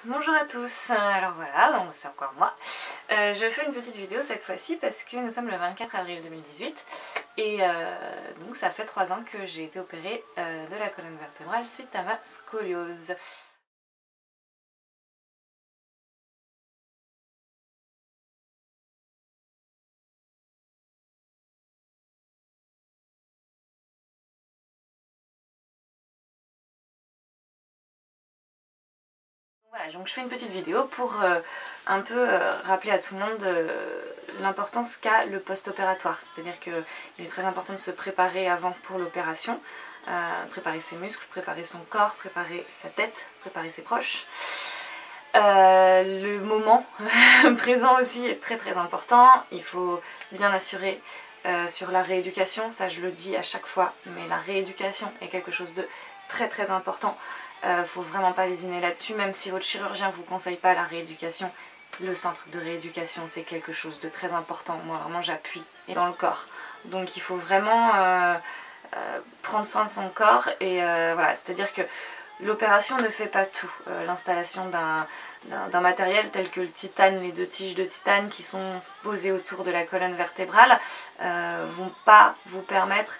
Bonjour à tous, alors voilà, c'est encore moi. Je fais une petite vidéo cette fois-ci parce que nous sommes le 24 avril 2018 et donc ça fait 3 ans que j'ai été opérée de la colonne vertébrale suite à ma scoliose. Voilà, donc je fais une petite vidéo pour un peu rappeler à tout le monde l'importance qu'a le post-opératoire. C'est-à-dire qu'il est très important de se préparer avant pour l'opération, préparer ses muscles, préparer son corps, préparer sa tête, préparer ses proches. Le moment présent aussi est très important, il faut bien assurer sur la rééducation, ça je le dis à chaque fois, mais la rééducation est quelque chose de très important. Faut vraiment pas lésiner là-dessus, même si votre chirurgien vous conseille pas la rééducation, le centre de rééducation c'est quelque chose de très important. Moi vraiment j'appuie dans le corps, donc il faut vraiment prendre soin de son corps et voilà, c'est-à-dire que l'opération ne fait pas tout. L'installation d'un matériel tel que le titane, les 2 tiges de titane qui sont posées autour de la colonne vertébrale vont pas vous permettre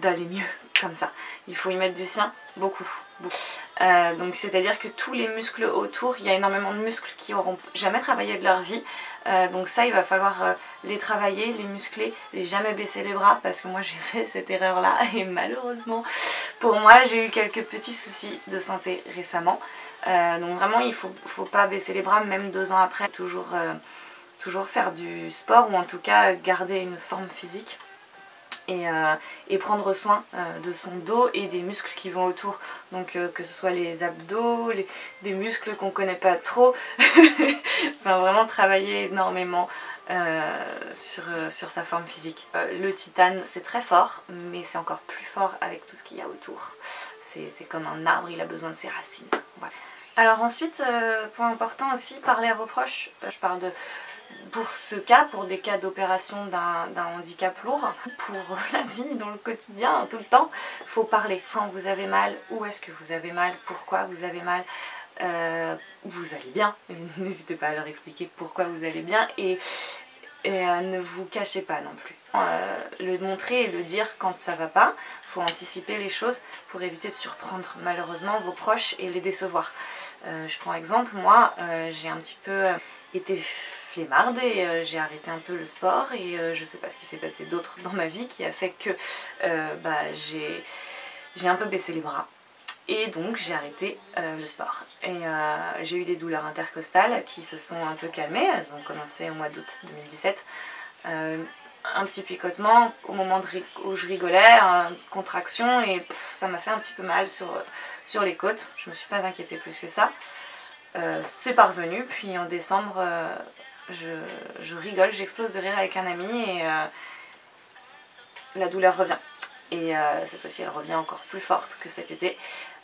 d'aller mieux comme ça. Il faut y mettre du sien, beaucoup. Donc c'est-à-dire que tous les muscles autour, il y a énormément de muscles qui n'auront jamais travaillé de leur vie. Donc ça, il va falloir les travailler, les muscler, et jamais baisser les bras parce que moi j'ai fait cette erreur là et malheureusement pour moi j'ai eu quelques petits soucis de santé récemment. Donc vraiment il faut pas baisser les bras même 2 ans après, toujours faire du sport ou en tout cas garder une forme physique. Et prendre soin de son dos et des muscles qui vont autour, donc que ce soit les abdos, des muscles qu'on connaît pas trop, enfin vraiment travailler énormément sur sa forme physique. Le titane c'est très fort, mais c'est encore plus fort avec tout ce qu'il y a autour. C'est comme un arbre, il a besoin de ses racines. Voilà. Alors ensuite, point important aussi, parler à vos proches. Je parle de pour ce cas, pour des cas d'opération d'un handicap lourd, pour la vie, dans le quotidien, tout le temps, il faut parler. Quand vous avez mal, où est-ce que vous avez mal, pourquoi vous avez mal, vous allez bien. N'hésitez pas à leur expliquer pourquoi vous allez bien et ne vous cachez pas non plus. Le montrer et le dire quand ça va pas, il faut anticiper les choses pour éviter de surprendre malheureusement vos proches et les décevoir. Je prends exemple, moi j'ai un petit peu été flemmarde et j'ai arrêté un peu le sport et je sais pas ce qui s'est passé d'autre dans ma vie qui a fait que j'ai un peu baissé les bras. Et donc j'ai arrêté le sport. Et j'ai eu des douleurs intercostales qui se sont un peu calmées, elles ont commencé au mois d'août 2017. Un petit picotement au moment où je rigolais, contraction et ça m'a fait un petit peu mal sur les côtes. Je me suis pas inquiétée plus que ça. C'est parvenu, puis en décembre je rigole, j'explose de rire avec un ami et la douleur revient. Et cette fois-ci elle revient encore plus forte que cet été.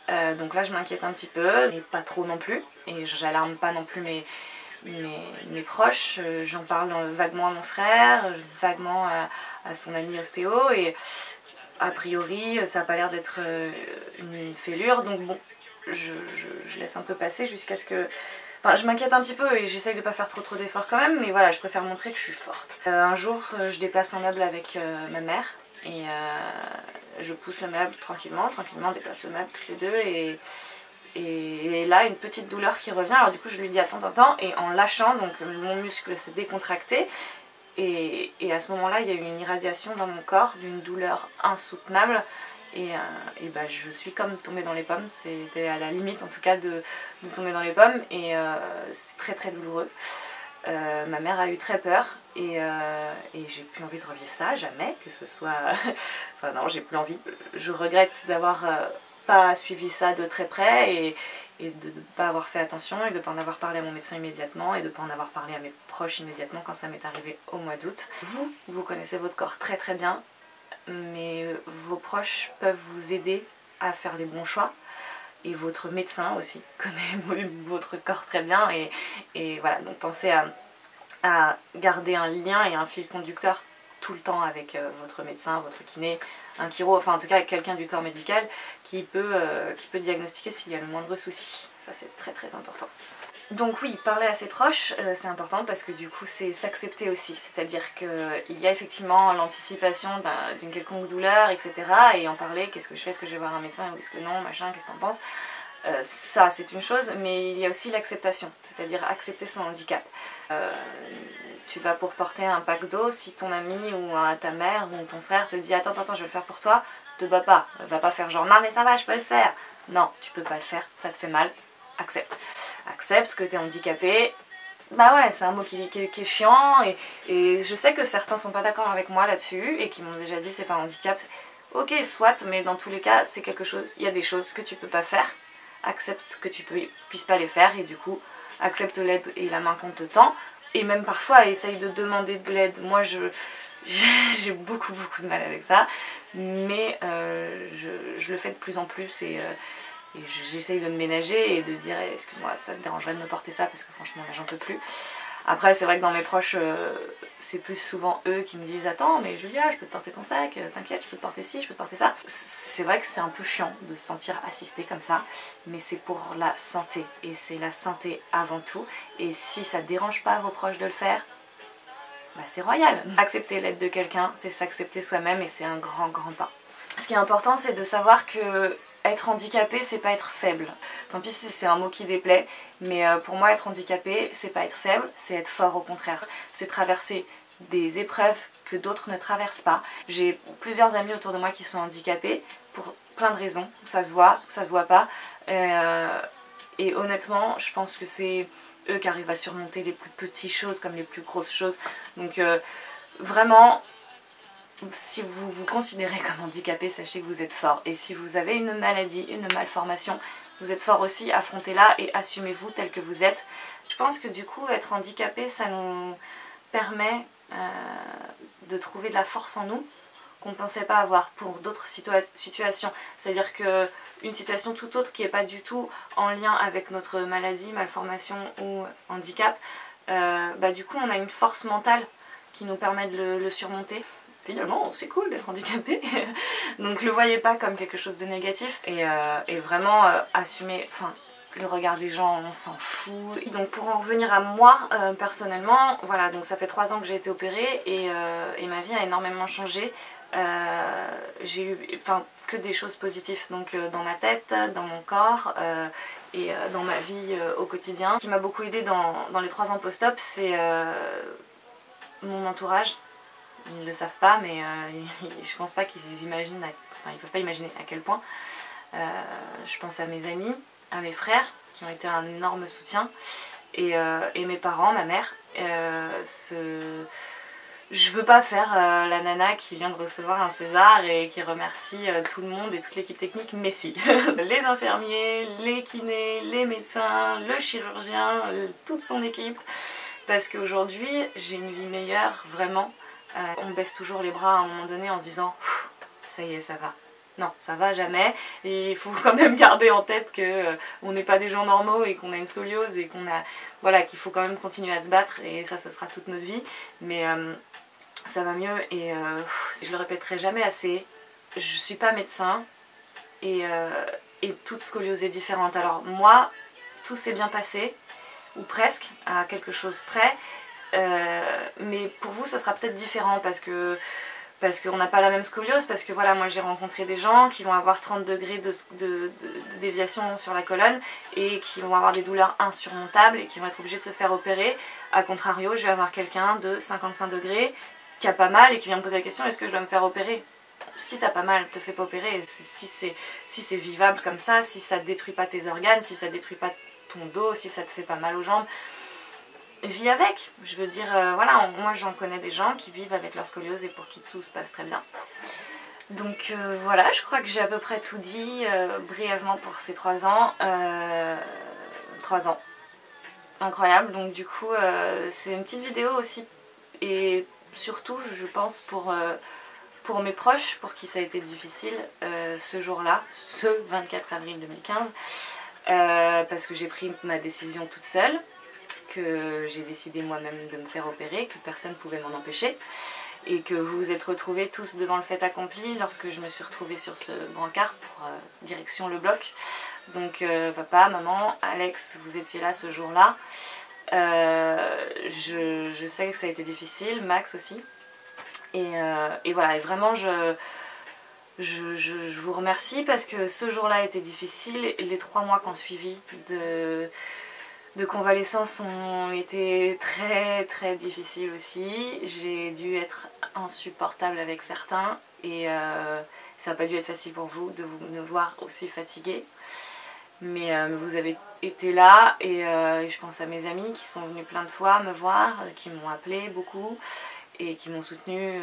Donc là je m'inquiète un petit peu, mais pas trop non plus, et j'alarme pas non plus mes proches. J'en parle vaguement à mon frère, vaguement à son ami ostéo, et a priori ça n'a pas l'air d'être une fêlure, donc bon, je laisse un peu passer jusqu'à ce que... Enfin, je m'inquiète un petit peu et j'essaye de pas faire trop d'efforts quand même, mais voilà, je préfère montrer que je suis forte. Un jour, je déplace un meuble avec ma mère et je pousse le meuble tranquillement, on déplace le meuble toutes les deux et là, une petite douleur qui revient. Alors du coup, je lui dis attends, et en lâchant, donc mon muscle s'est décontracté et à ce moment-là, il y a eu une irradiation dans mon corps d'une douleur insoutenable. Et bah, je suis comme tombée dans les pommes, c'était à la limite en tout cas de tomber dans les pommes et c'est très douloureux. Ma mère a eu très peur et j'ai plus envie de revivre ça, jamais, que ce soit... enfin non, j'ai plus envie. Je regrette d'avoir pas suivi ça de très près et de ne pas avoir fait attention et de ne pas en avoir parlé à mon médecin immédiatement et de ne pas en avoir parlé à mes proches immédiatement quand ça m'est arrivé au mois d'août. Vous connaissez votre corps très bien, mais vos proches peuvent vous aider à faire les bons choix et votre médecin aussi connaît votre corps très bien et voilà, donc pensez à garder un lien et un fil conducteur tout le temps avec votre médecin, votre kiné, un chiro, enfin en tout cas avec quelqu'un du corps médical qui peut diagnostiquer s'il y a le moindre souci. Ça c'est très très important. Donc oui, parler à ses proches, c'est important parce que du coup c'est s'accepter aussi, c'est-à-dire qu'il y a effectivement l'anticipation d'une quelconque douleur, etc. Et en parler, qu'est-ce que je fais, est-ce que je vais voir un médecin ou est-ce que non, machin, qu'est-ce que t'en penses, ça c'est une chose, mais il y a aussi l'acceptation, c'est-à-dire accepter son handicap. Tu vas pour porter un pack d'eau, si ton ami ou ta mère ou ton frère te dit attends, je vais le faire pour toi, te bats pas, va pas faire genre non mais ça va, je peux le faire. Non, tu peux pas le faire, ça te fait mal, accepte. Accepte que t'es handicapé, bah ouais, c'est un mot qui est chiant et je sais que certains sont pas d'accord avec moi là-dessus et qui m'ont déjà dit c'est pas un handicap. Ok, soit, mais dans tous les cas, c'est quelque chose, il y a des choses que tu peux pas faire, accepte que tu puisses pas les faire et du coup, accepte l'aide et la main qu'on te tend et même parfois essaye de demander de l'aide. Moi, j'ai beaucoup de mal avec ça, mais je le fais de plus en plus et j'essaye de me ménager et de dire excuse-moi, ça te dérangerait de me porter ça parce que franchement là j'en peux plus. Après c'est vrai que dans mes proches c'est plus souvent eux qui me disent attends mais Julia je peux te porter ton sac, t'inquiète je peux te porter ci, je peux te porter ça. C'est vrai que c'est un peu chiant de se sentir assistée comme ça, mais c'est pour la santé et c'est la santé avant tout et si ça dérange pas vos proches de le faire, bah c'est royal. Accepter l'aide de quelqu'un c'est s'accepter soi-même et c'est un grand pas. Ce qui est important c'est de savoir que être handicapé, c'est pas être faible. Tant pis si c'est un mot qui déplaît, mais pour moi, être handicapé, c'est pas être faible, c'est être fort au contraire. C'est traverser des épreuves que d'autres ne traversent pas. J'ai plusieurs amis autour de moi qui sont handicapés pour plein de raisons. Ça se voit pas. Et honnêtement, je pense que c'est eux qui arrivent à surmonter les plus petites choses comme les plus grosses choses. Donc vraiment, si vous vous considérez comme handicapé, sachez que vous êtes fort. Et si vous avez une maladie, une malformation, vous êtes fort aussi, affrontez-la et assumez-vous tel que vous êtes. Je pense que du coup, être handicapé, ça nous permet de trouver de la force en nous qu'on ne pensait pas avoir pour d'autres situations. C'est-à-dire qu'une situation tout autre qui n'est pas du tout en lien avec notre maladie, malformation ou handicap, du coup, on a une force mentale qui nous permet de le surmonter. Finalement c'est cool d'être handicapé donc le voyez pas comme quelque chose de négatif et vraiment assumer, enfin le regard des gens on s'en fout. Et donc pour en revenir à moi personnellement, voilà, donc ça fait 3 ans que j'ai été opérée et ma vie a énormément changé. J'ai eu que des choses positives donc dans ma tête, dans mon corps et dans ma vie au quotidien. Ce qui m'a beaucoup aidé dans les 3 ans post-op, c'est mon entourage. Ils ne le savent pas, mais je pense pas qu'ils imaginent, ils peuvent pas imaginer à quel point. Je pense à mes amis, à mes frères, qui ont été un énorme soutien, et mes parents, ma mère. Je veux pas faire la nana qui vient de recevoir un César et qui remercie tout le monde et toute l'équipe technique, mais si. Les infirmiers, les kinés, les médecins, le chirurgien, toute son équipe, parce qu'aujourd'hui j'ai une vie meilleure, vraiment. On baisse toujours les bras à un moment donné en se disant ça y est, ça va. Non, ça va jamais. Et il faut quand même garder en tête qu'on n'est pas des gens normaux et qu'on a une scoliose et qu'il faut quand même continuer à se battre et ça sera toute notre vie. Mais ça va mieux et je le répéterai jamais assez. Je suis pas médecin et toute scoliose est différente. Alors moi, tout s'est bien passé, ou presque, à quelque chose près. Mais pour vous ce sera peut-être différent parce qu'on n'a pas la même scoliose, parce que voilà, moi j'ai rencontré des gens qui vont avoir 30 degrés de déviation sur la colonne et qui vont avoir des douleurs insurmontables et qui vont être obligés de se faire opérer. A contrario, je vais avoir quelqu'un de 55 degrés qui a pas mal et qui vient me poser la question est-ce que je dois me faire opérer? Si t'as pas mal, te fais pas opérer. Si c'est vivable comme ça, si ça détruit pas tes organes, si ça détruit pas ton dos, si ça te fait pas mal aux jambes, vis avec. Je veux dire, voilà, moi j'en connais des gens qui vivent avec leur scoliose et pour qui tout se passe très bien. Donc voilà, je crois que j'ai à peu près tout dit brièvement pour ces 3 ans. 3 ans. Incroyable, donc du coup c'est une petite vidéo aussi et surtout je pense pour mes proches, pour qui ça a été difficile ce jour-là, ce 24 avril 2015, parce que j'ai pris ma décision toute seule, que j'ai décidé moi-même de me faire opérer, que personne ne pouvait m'en empêcher. et que vous vous êtes retrouvés tous devant le fait accompli lorsque je me suis retrouvée sur ce brancard pour direction le bloc. Donc papa, maman, Alex, vous étiez là ce jour-là. Je sais que ça a été difficile, Max aussi. Et voilà, et vraiment je vous remercie parce que ce jour-là a été difficile. Les 3 mois qui ont suivi de convalescence ont été très très difficiles aussi. J'ai dû être insupportable avec certains et ça n'a pas dû être facile pour vous de me voir aussi fatiguée. Mais vous avez été là et je pense à mes amis qui sont venus plein de fois me voir, qui m'ont appelé beaucoup et qui m'ont soutenue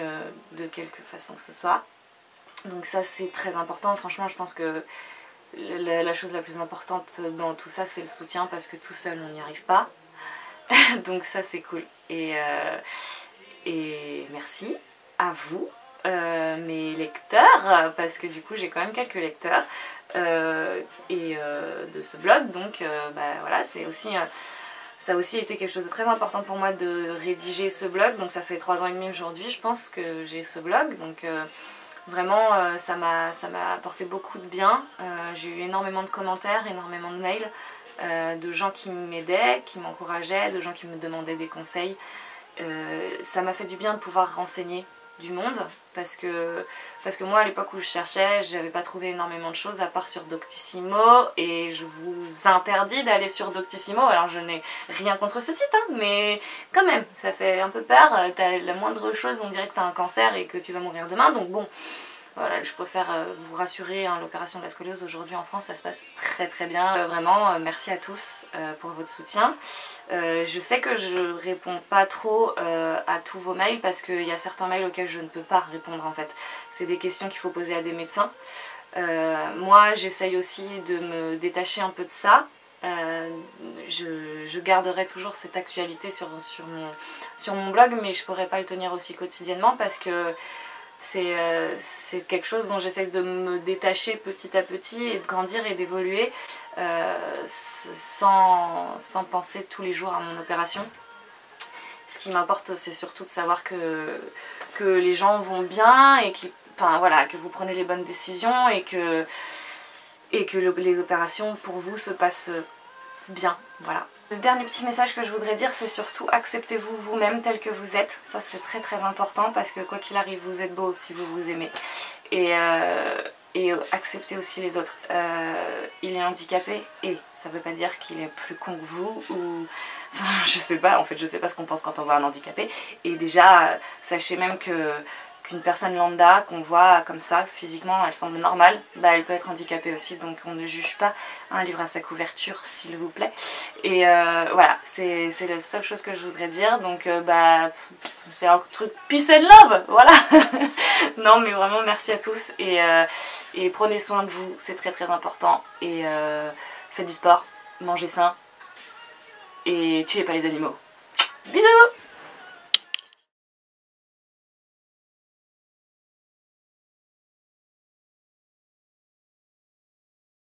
de quelque façon que ce soit. Donc ça c'est très important, franchement je pense que la chose la plus importante dans tout ça c'est le soutien parce que tout seul on n'y arrive pas. Donc ça c'est cool. Et merci à vous, mes lecteurs, parce que du coup j'ai quand même quelques lecteurs de ce blog, donc voilà, c'est aussi... ça a aussi été quelque chose de très important pour moi de rédiger ce blog, donc ça fait 3 ans et demi aujourd'hui je pense que j'ai ce blog, donc vraiment ça m'a apporté beaucoup de bien. J'ai eu énormément de commentaires, énormément de mails, de gens qui m'aidaient, qui m'encourageaient, de gens qui me demandaient des conseils. Ça m'a fait du bien de pouvoir renseigner du monde parce que moi à l'époque où je cherchais j'avais pas trouvé énormément de choses à part sur Doctissimo et je vous interdis d'aller sur Doctissimo. Alors je n'ai rien contre ce site hein, mais quand même ça fait un peu peur, t'as la moindre chose on dirait que t'as un cancer et que tu vas mourir demain, donc bon voilà, je préfère vous rassurer, hein, l'opération de la scoliose aujourd'hui en France ça se passe très très bien. Vraiment merci à tous pour votre soutien. Je sais que je réponds pas trop à tous vos mails parce qu'il y a certains mails auxquels je ne peux pas répondre en fait. C'est des questions qu'il faut poser à des médecins. Moi j'essaye aussi de me détacher un peu de ça. Je garderai toujours cette actualité sur mon blog, mais je pourrais pas le tenir aussi quotidiennement parce que c'est quelque chose dont j'essaie de me détacher petit à petit et de grandir et d'évoluer sans penser tous les jours à mon opération. Ce qui m'importe c'est surtout de savoir que les gens vont bien et voilà, que vous prenez les bonnes décisions et que les opérations pour vous se passent bien, voilà. Le dernier petit message que je voudrais dire c'est surtout acceptez-vous vous-même tel que vous êtes, ça c'est très très important parce que quoi qu'il arrive vous êtes beau si vous vous aimez et acceptez aussi les autres. Il est handicapé et ça veut pas dire qu'il est plus con que vous ou... Enfin, je sais pas, en fait je sais pas ce qu'on pense quand on voit un handicapé et déjà sachez même qu'une personne lambda qu'on voit comme ça, physiquement elle semble normale, elle peut être handicapée aussi, donc on ne juge pas un livre à sa couverture s'il vous plaît. Et voilà, c'est la seule chose que je voudrais dire, donc c'est un truc peace and love, voilà. Non mais vraiment merci à tous et prenez soin de vous, c'est très très important, et faites du sport, mangez sain, et tuez pas les animaux. Bisous!